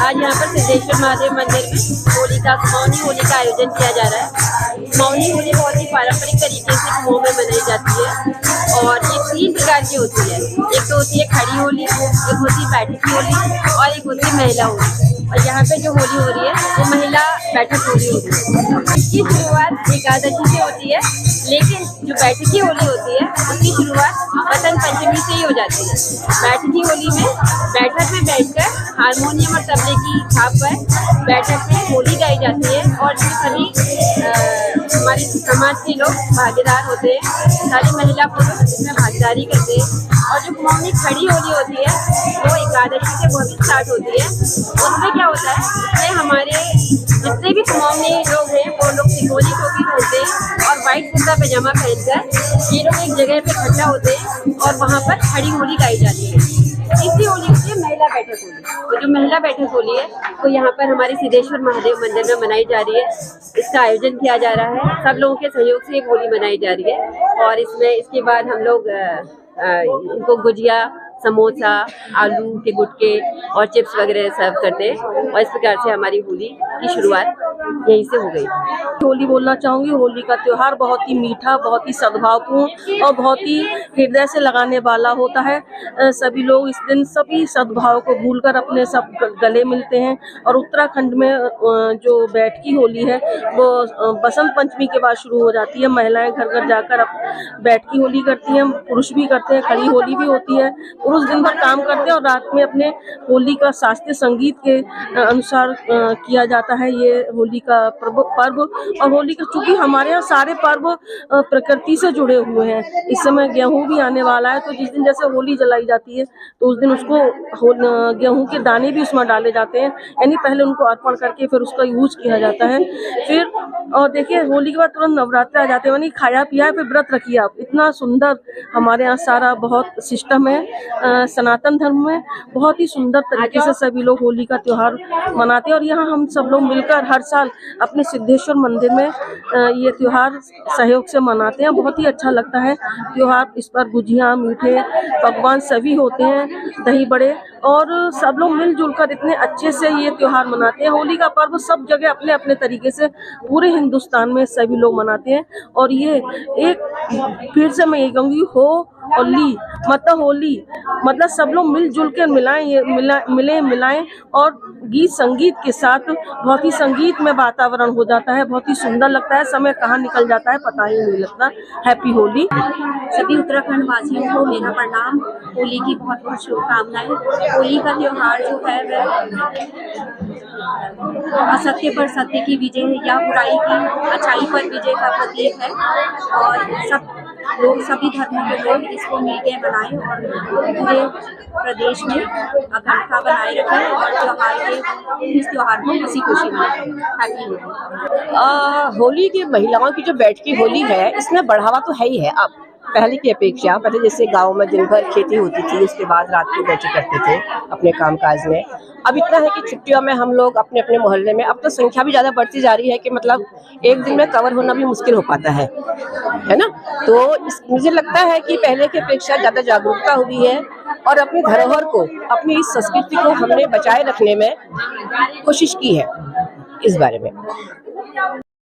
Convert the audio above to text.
आज यहाँ पर सिद्धेश्वर महादेव मंदिर में मौनी होली का आयोजन किया जा रहा है। मौनी होली बहुत ही पारंपरिक तरीके से कुओं में मनाई जाती है और ये 3 प्रकार की होती है। एक तो होती है खड़ी होली, एक होती है बैठक होली और एक होती है महिला होली। और यहाँ पे जो होली हो रही है वो महिला बैठक होली हो रही है। इसकी शुरुआत एकादशी से होती है, लेकिन जो बैठकी होली होती है उसकी शुरुआत वसंत पंचमी से ही हो जाती है। बैठकी होली में बैठक में बैठकर हारमोनियम और तबले की थाप पर बैठक में होली गाई जाती है और सभी हमारे समाज के लोग भागीदार होते हैं। सारी महिला पुरुष इसमें भागीदारी करते हैं। और जो मौनी खड़ी होली होती है वो एकादशी से बहुत स्टार्ट होती है। उसमें क्या होता है, उसमें हमारे जितने भी कुमाऊनी लोग हैं वो लोग सिकोली टोपी पहनते हैं और वाइट कुर्ता पैजामा पहनकर ये लोग एक जगह पे इकट्ठा होते हैं और वहाँ पर खड़ी होली गाई जाती है। इसी होली होती है महिला बैठक होली। तो जो महिला बैठक होली है वो यहाँ पर हमारे सिद्धेश्वर महादेव मंदिर में मनाई जा रही है। इसका आयोजन किया जा रहा है, सब लोगों के सहयोग से ये होली मनाई जा रही है। और इसके बाद हम लोग इनको गुजिया, समोसा, आलू के गुटके और चिप्स वगैरह सर्व करते हैं और इस प्रकार से हमारी होली की शुरुआत यहीं से हो गई। होली बोलना चाहूँगी, होली का त्योहार बहुत ही मीठा, बहुत ही सद्भावपूर्ण और बहुत ही हृदय से लगाने वाला होता है। सभी लोग इस दिन सभी सद्भाव को भूलकर अपने सब गले मिलते हैं। और उत्तराखंड में जो बैठकी होली है वो बसंत पंचमी के बाद शुरू हो जाती है। महिलाएं घर घर जाकर बैठकी होली करती हैं, पुरुष भी करते हैं, खड़ी होली भी होती है। पुरुष दिन भर काम करते हैं और रात में अपने होली का शास्त्रीय संगीत के अनुसार किया जाता है ये होली का पर्व। और होली का चूंकि हमारे यहाँ सारे पर्व प्रकृति से जुड़े हुए हैं। इस समय गेहूं भी आने वाला है, तो जिस दिन जैसे होली जलाई जाती है तो उस दिन उसको गेहूं के दाने भी उसमें डाले जाते हैं, यानी पहले उनको अर्पण करके फिर उसका यूज किया जाता है। फिर और देखिए होली के बाद तुरंत नवरात्र आ जाते हैं, यानी खाया पिया फिर व्रत रखिए आप। इतना सुंदर हमारे यहाँ सारा बहुत सिस्टम है। सनातन धर्म में बहुत ही सुंदर तरीके से सभी लोग होली का त्योहार मनाते हैं। और यहाँ हम सब लोग मिलकर हर साल अपने सिद्धेश्वर मंदिर में ये त्योहार सहयोग से मनाते हैं। बहुत ही अच्छा लगता है त्योहार। इस पर गुजिया, मीठे पकवान सभी होते हैं, दही बड़े, और सब लोग मिलजुल कर इतने अच्छे से ये त्योहार मनाते हैं। होली का पर्व सब जगह अपने अपने तरीके से पूरे हिंदुस्तान में सभी लोग मनाते हैं। और ये एक फिर से मैं ये कहूँगी, हो और ली मतलब होली मतलब सब लोग मिलजुल कर मिलाएं और गीत संगीत के साथ बहुत ही संगीत में वातावरण हो जाता है। बहुत ही सुंदर लगता है, समय कहाँ निकल जाता है पता ही नहीं लगता। हैप्पी होली। सभी उत्तराखंड वासियों को मेरा प्रणाम। होली की बहुत बहुत शुभकामनाएं। होली का त्योहार जो है वह असत्य पर सत्य की विजय या बुराई की अच्छाई पर विजय का प्रतीक है। और सब लोग, सभी धर्मों के लोग इसको मिलकर मनाएं और पूरे प्रदेश में अखंडता बनाए रखें और इस त्योहार को खुशी खुशी मनाएं। हैप्पी होली। होली की महिलाओं की जो बैठकी होली है इसमें बढ़ावा तो है ही है। अब पहले की अपेक्षा, पहले जैसे गांव में दिन भर खेती होती थी, उसके बाद रात को बैठे करते थे अपने कामकाज में। अब इतना है कि छुट्टियों में हम लोग अपने अपने मोहल्ले में, अब तो संख्या भी ज़्यादा बढ़ती जा रही है कि मतलब एक दिन में कवर होना भी मुश्किल हो पाता है ना। तो मुझे लगता है कि पहले की अपेक्षा ज़्यादा जागरूकता हुई है और अपनी धरोहर को, अपनी इस संस्कृति को हमने बचाए रखने में कोशिश की है इस बारे में।